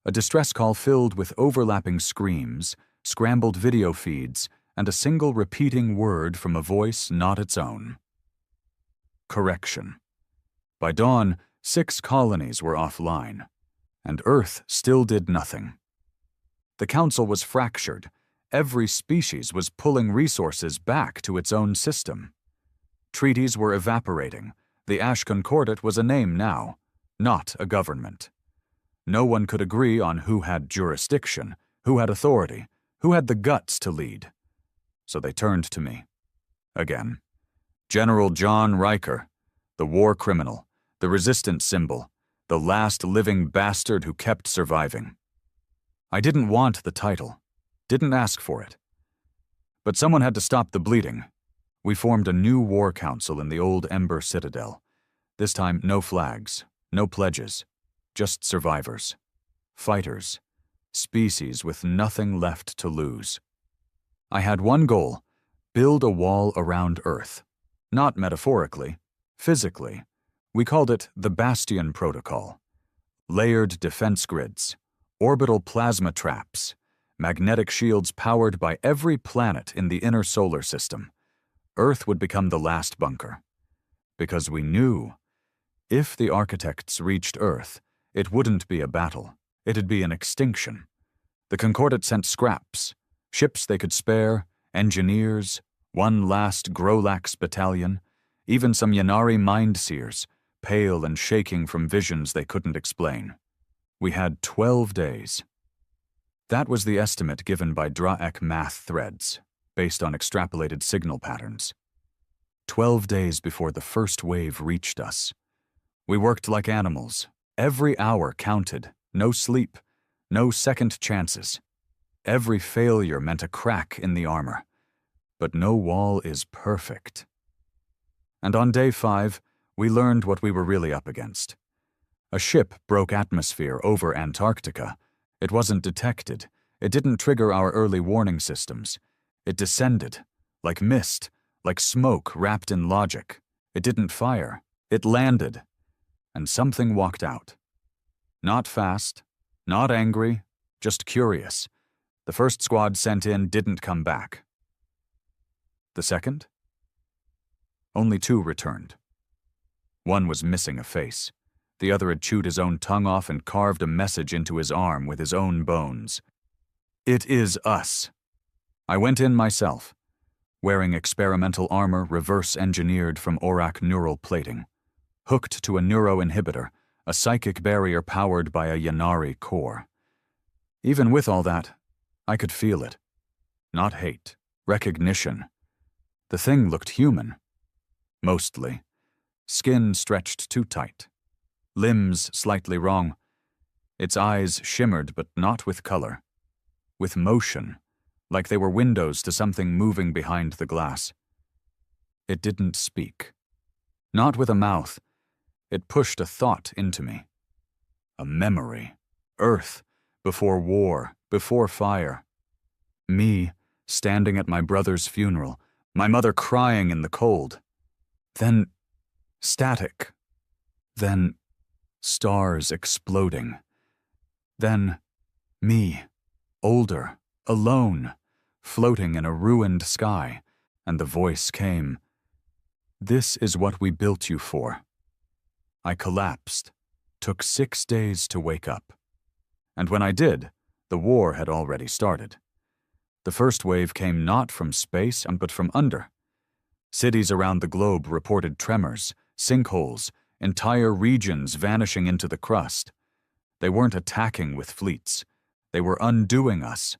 A distress call filled with overlapping screams, scrambled video feeds, and a single repeating word from a voice not its own. Correction. By dawn, 6 colonies were offline, and Earth still did nothing. The Council was fractured. Every species was pulling resources back to its own system. Treaties were evaporating. The Ash Concordate was a name now, not a government. No one could agree on who had jurisdiction, who had authority, who had the guts to lead. So they turned to me. Again. General John Riker, the war criminal, the resistance symbol, the last living bastard who kept surviving. I didn't want the title, didn't ask for it. But someone had to stop the bleeding. We formed a new war council in the old Ember Citadel. This time, no flags, no pledges, just survivors, fighters, species with nothing left to lose. I had one goal: build a wall around Earth. Not metaphorically, physically. We called it the Bastion Protocol. Layered defense grids, orbital plasma traps, magnetic shields powered by every planet in the inner solar system. Earth would become the last bunker. Because we knew, if the architects reached Earth, it wouldn't be a battle. It'd be an extinction. The Concordate sent scraps, ships they could spare, engineers, one last Grolax battalion, even some Yanari mind-seers, pale and shaking from visions they couldn't explain. We had 12 days. That was the estimate given by Draek math threads, based on extrapolated signal patterns. 12 days before the first wave reached us. We worked like animals. Every hour counted. No sleep. No second chances. Every failure meant a crack in the armor. But no wall is perfect. And on day 5, we learned what we were really up against. A ship broke atmosphere over Antarctica. It wasn't detected. It didn't trigger our early warning systems. It descended, like mist, like smoke wrapped in logic. It didn't fire. It landed. And something walked out. Not fast, not angry, just curious. The first squad sent in didn't come back. The second? Only 2 returned. One was missing a face. The other had chewed his own tongue off and carved a message into his arm with his own bones. It is us. I went in myself, wearing experimental armor reverse-engineered from Aurak neural plating, hooked to a neuroinhibitor, a psychic barrier powered by a Yanari core. Even with all that, I could feel it. Not hate, recognition. The thing looked human. Mostly. Skin stretched too tight. Limbs slightly wrong. Its eyes shimmered, but not with color. With motion, like they were windows to something moving behind the glass. It didn't speak. Not with a mouth. It pushed a thought into me. A memory. Earth. Before war. Before fire. Me, standing at my brother's funeral. My mother crying in the cold. Then, static. Then, stars exploding. Then, me, older, alone, floating in a ruined sky, and the voice came, "This is what we built you for." I collapsed, took 6 days to wake up. And when I did, the war had already started. The first wave came not from space, but from under. Cities around the globe reported tremors, sinkholes, entire regions vanishing into the crust. They weren't attacking with fleets. They were undoing us.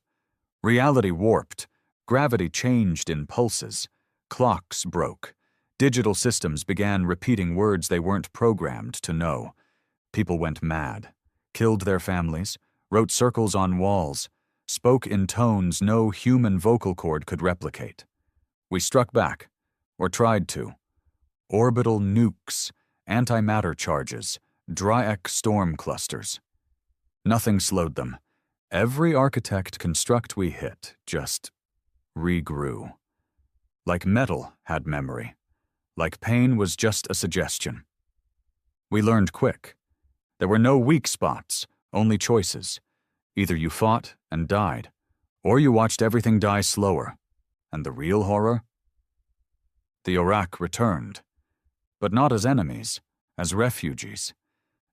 Reality warped. Gravity changed in pulses. Clocks broke. Digital systems began repeating words they weren't programmed to know. People went mad, killed their families, wrote circles on walls, spoke in tones no human vocal cord could replicate. We struck back, or tried to. Orbital nukes, antimatter charges, Dryek storm clusters. Nothing slowed them. Every architect construct we hit just regrew. Like metal had memory. Like pain was just a suggestion. We learned quick. There were no weak spots, only choices. Either you fought and died, or you watched everything die slower. And the real horror? The Aurak returned. But not as enemies, as refugees.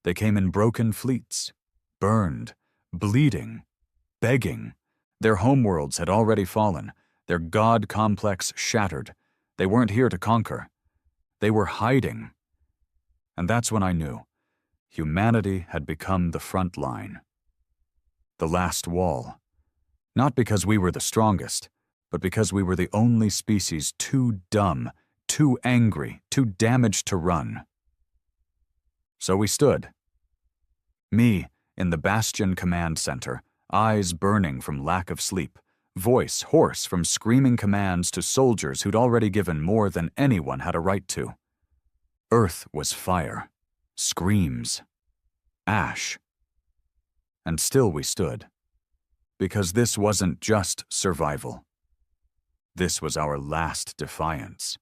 They came in broken fleets, burned, bleeding, begging. Their homeworlds had already fallen, their god complex shattered. They weren't here to conquer. They were hiding. And that's when I knew. Humanity had become the front line. The last wall. Not because we were the strongest, but because we were the only species too dumb, too angry, too damaged to run. So we stood. Me, in the Bastion Command Center, eyes burning from lack of sleep, voice hoarse from screaming commands to soldiers who'd already given more than anyone had a right to. Earth was fire, screams, ash. And still we stood. Because this wasn't just survival. This was our last defiance.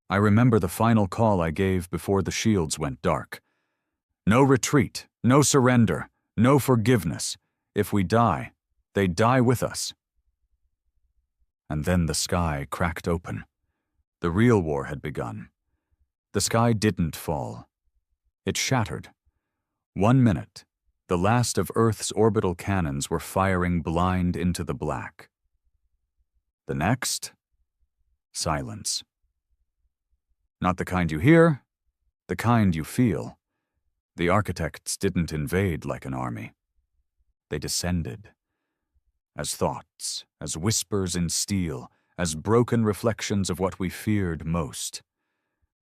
I remember the final call I gave before the shields went dark. No retreat, no surrender, no forgiveness. If we die, they die with us. And then the sky cracked open. The real war had begun. The sky didn't fall. It shattered. 1 minute, the last of Earth's orbital cannons were firing blind into the black. The next, silence. Not the kind you hear, the kind you feel. The architects didn't invade like an army. They descended. As thoughts, as whispers in steel, as broken reflections of what we feared most.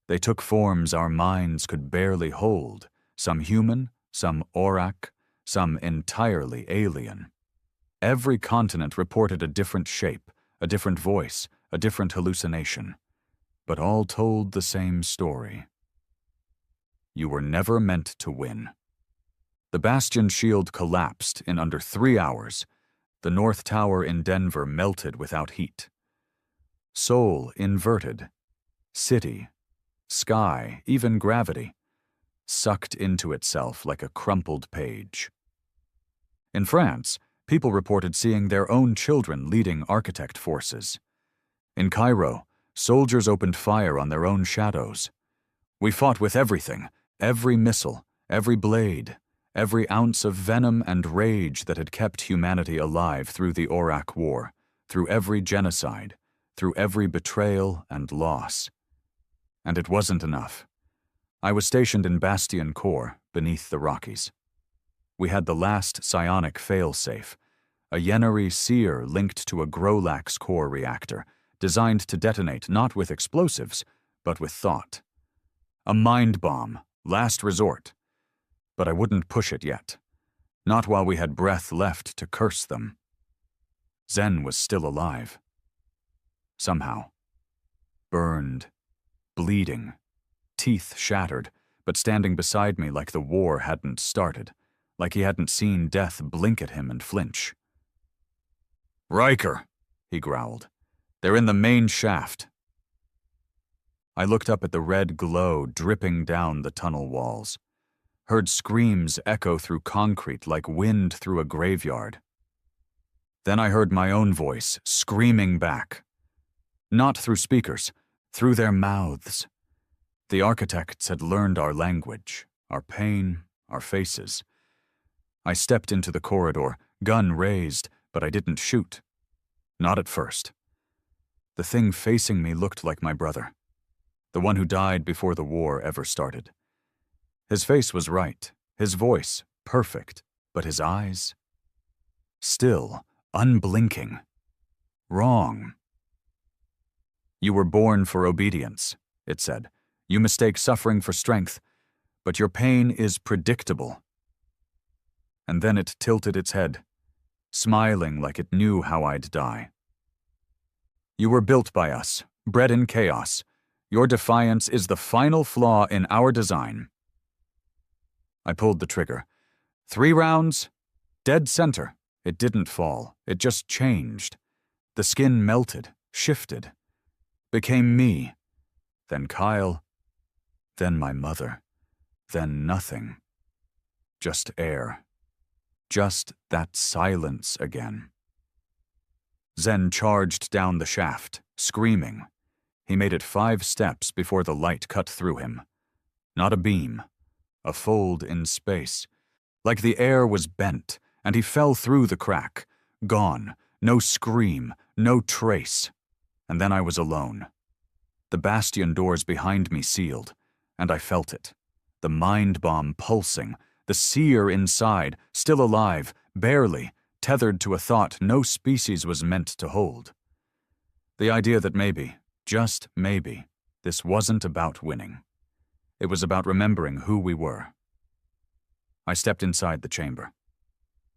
They took forms our minds could barely hold, some human, some Aurak, some entirely alien. Every continent reported a different shape, a different voice, a different hallucination, but all told the same story. You were never meant to win. The Bastion shield collapsed in under 3 hours. The North Tower in Denver melted without heat. Seoul inverted. City, sky, even gravity, sucked into itself like a crumpled page. In France, people reported seeing their own children leading architect forces. In Cairo, soldiers opened fire on their own shadows. We fought with everything, every missile, every blade, every ounce of venom and rage that had kept humanity alive through the Iraq War, through every genocide, through every betrayal and loss. And it wasn't enough. I was stationed in Bastion Corps, beneath the Rockies. We had the last psionic failsafe, a Yenari seer linked to a Grolax core reactor, designed to detonate not with explosives, but with thought. A mind bomb, last resort. But I wouldn't push it yet. Not while we had breath left to curse them. Zen was still alive. Somehow. Burned. Bleeding. Teeth shattered, but standing beside me like the war hadn't started, like he hadn't seen death blink at him and flinch. "Riker," he growled. "They're in the main shaft." I looked up at the red glow dripping down the tunnel walls, heard screams echo through concrete like wind through a graveyard. Then I heard my own voice screaming back. Not through speakers, through their mouths. The architects had learned our language, our pain, our faces. I stepped into the corridor, gun raised, but I didn't shoot. Not at first. The thing facing me looked like my brother, the one who died before the war ever started. His face was right, his voice perfect, but his eyes? Still, unblinking. Wrong. "You were born for obedience," it said. "You mistake suffering for strength, but your pain is predictable." And then it tilted its head, smiling like it knew how I'd die. "You were built by us, bred in chaos. Your defiance is the final flaw in our design." I pulled the trigger. 3 rounds, dead center. It didn't fall. It just changed. The skin melted, shifted, became me, then Kyle, then my mother, then nothing. Just air. Just that silence again. Zen charged down the shaft, screaming. He made it 5 steps before the light cut through him. Not a beam, a fold in space. Like the air was bent, and he fell through the crack. Gone, no scream, no trace. And then I was alone. The bastion doors behind me sealed, and I felt it. The mind bomb pulsing, the seer inside, still alive, barely, tethered to a thought no species was meant to hold. The idea that maybe, just maybe, this wasn't about winning. It was about remembering who we were. I stepped inside the chamber.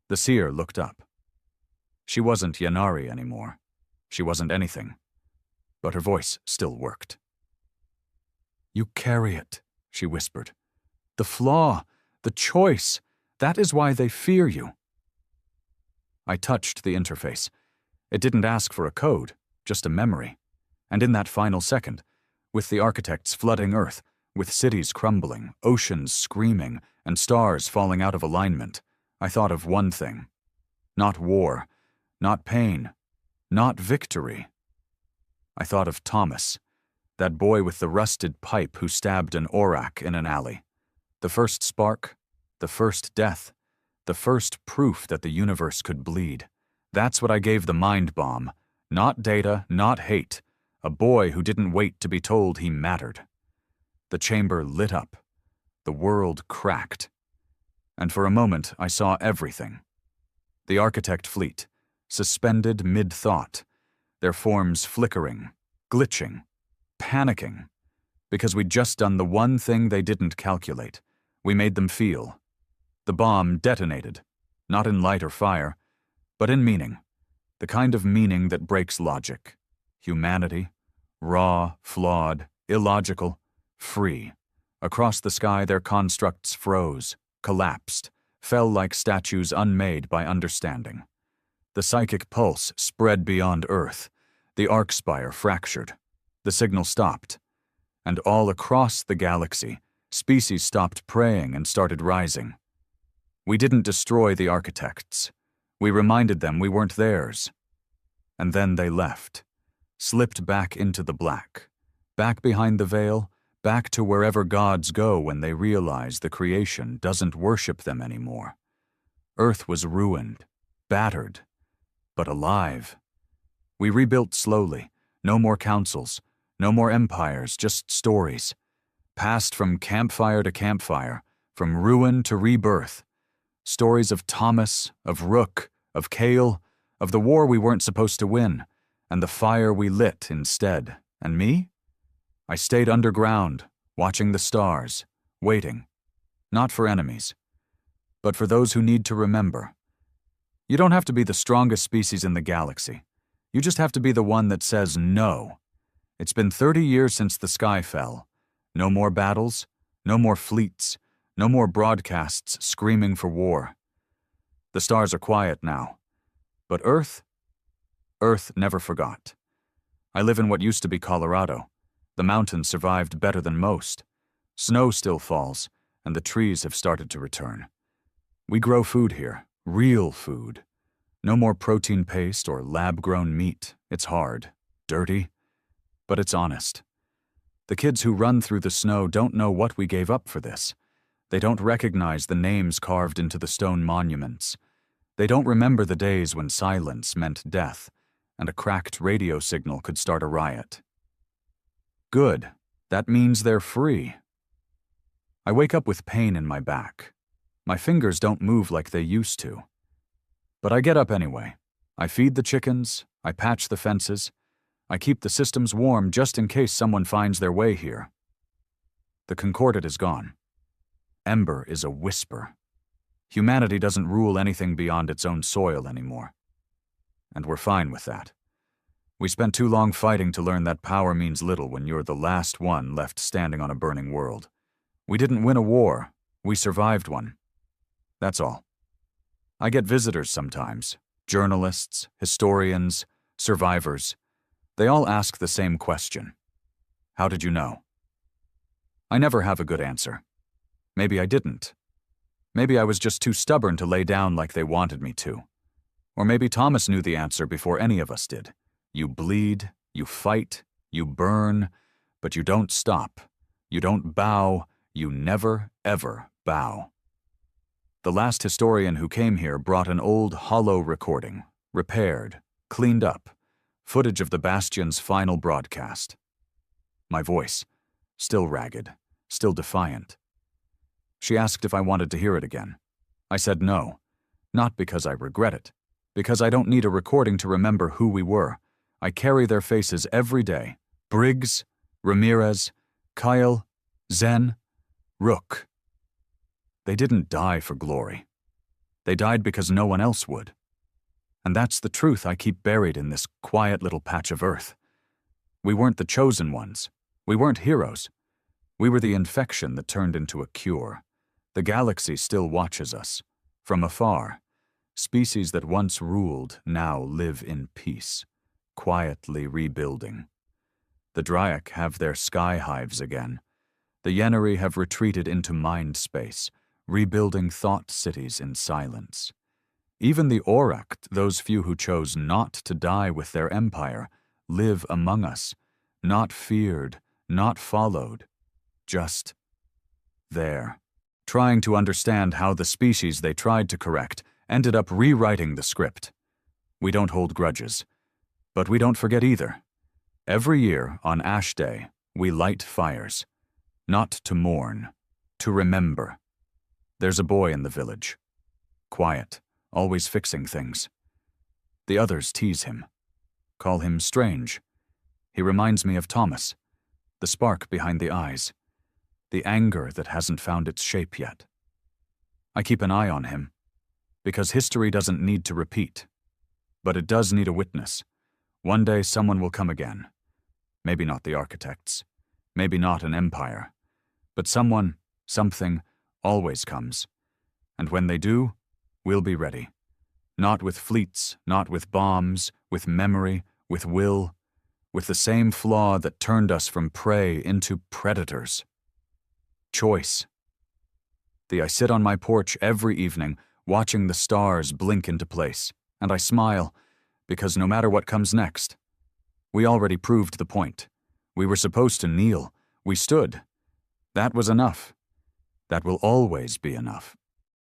The seer looked up. She wasn't Yenari anymore. She wasn't anything. But her voice still worked. "You carry it," she whispered. "The flaw, the choice, that is why they fear you." I touched the interface. It didn't ask for a code, just a memory. And in that final second, with the architects flooding Earth, with cities crumbling, oceans screaming, and stars falling out of alignment, I thought of one thing. Not war, not pain, not victory. I thought of Thomas, that boy with the rusted pipe who stabbed an Orak in an alley. The first spark, the first death, the first proof that the universe could bleed. That's what I gave the mind bomb. Not data, not hate. A boy who didn't wait to be told he mattered. The chamber lit up. The world cracked. And for a moment, I saw everything. The architect fleet, suspended mid-thought, their forms flickering, glitching, panicking, because we'd just done the one thing they didn't calculate. We made them feel. The bomb detonated, not in light or fire, but in meaning, the kind of meaning that breaks logic. Humanity, raw, flawed, illogical, free, Across the sky, their constructs froze, collapsed, fell like statues unmade by understanding. The psychic pulse spread beyond Earth. The arc spire fractured. The signal stopped. And all across the galaxy, species stopped praying and started rising. We didn't destroy the architects. We reminded them we weren't theirs. And then they left, slipped back into the black, back behind the veil, back to wherever gods go when they realize the creation doesn't worship them anymore. Earth was ruined, battered, but alive. We rebuilt slowly, no more councils, no more empires, just stories. Passed from campfire to campfire, from ruin to rebirth. Stories of Thomas, of Rook, of Kale, of the war we weren't supposed to win, and the fire we lit instead. And me? I stayed underground, watching the stars, waiting. Not for enemies, but for those who need to remember. You don't have to be the strongest species in the galaxy. You just have to be the one that says no. It's been 30 years since the sky fell. No more battles, no more fleets, no more broadcasts screaming for war. The stars are quiet now. But Earth never forgot. I live in what used to be Colorado. The mountains survived better than most. Snow still falls, and the trees have started to return. We grow food here, real food. No more protein paste or lab-grown meat. It's hard, dirty, but it's honest. The kids who run through the snow don't know what we gave up for this. They don't recognize the names carved into the stone monuments. They don't remember the days when silence meant death, and a cracked radio signal could start a riot. Good. That means they're free. I wake up with pain in my back. My fingers don't move like they used to. But I get up anyway. I feed the chickens, I patch the fences, I keep the systems warm just in case someone finds their way here. The Concordat is gone. Ember is a whisper. Humanity doesn't rule anything beyond its own soil anymore. And we're fine with that. We spent too long fighting to learn that power means little when you're the last one left standing on a burning world. We didn't win a war, we survived one. That's all. I get visitors sometimes, journalists, historians, survivors. They all ask the same question. How did you know? I never have a good answer. Maybe I didn't. Maybe I was just too stubborn to lay down like they wanted me to. Or maybe Thomas knew the answer before any of us did. You bleed, you fight, you burn, but you don't stop. You don't bow, you never, ever bow. The last historian who came here brought an old hollow recording, repaired, cleaned up, footage of the Bastion's final broadcast. My voice, still ragged, still defiant. She asked if I wanted to hear it again. I said no, not because I regret it, because I don't need a recording to remember who we were. I carry their faces every day. Briggs, Ramirez, Kyle, Zen, Rook. They didn't die for glory. They died because no one else would. And that's the truth I keep buried in this quiet little patch of earth. We weren't the chosen ones. We weren't heroes. We were the infection that turned into a cure. The galaxy still watches us. From afar, species that once ruled now live in peace, quietly rebuilding. The Dryak have their sky hives again. The Yeneri have retreated into mind space, rebuilding thought cities in silence. Even the Auract, those few who chose not to die with their empire, live among us, not feared, not followed, just there, trying to understand how the species they tried to correct ended up rewriting the script. We don't hold grudges, but we don't forget either. Every year, on Ash Day, we light fires, not to mourn, to remember. There's a boy in the village, quiet, always fixing things. The others tease him, call him strange. He reminds me of Thomas, the spark behind the eyes, the anger that hasn't found its shape yet. I keep an eye on him, because history doesn't need to repeat, but it does need a witness. One day someone will come again. Maybe not the architects, maybe not an empire, But someone, something, always comes. And when they do, we'll be ready. Not with fleets, not with bombs, with memory, with will, with the same flaw that turned us from prey into predators. Choice. I sit on my porch every evening, watching the stars blink into place, and I smile, because no matter what comes next, we already proved the point. We were supposed to kneel. We stood. That was enough. That will always be enough.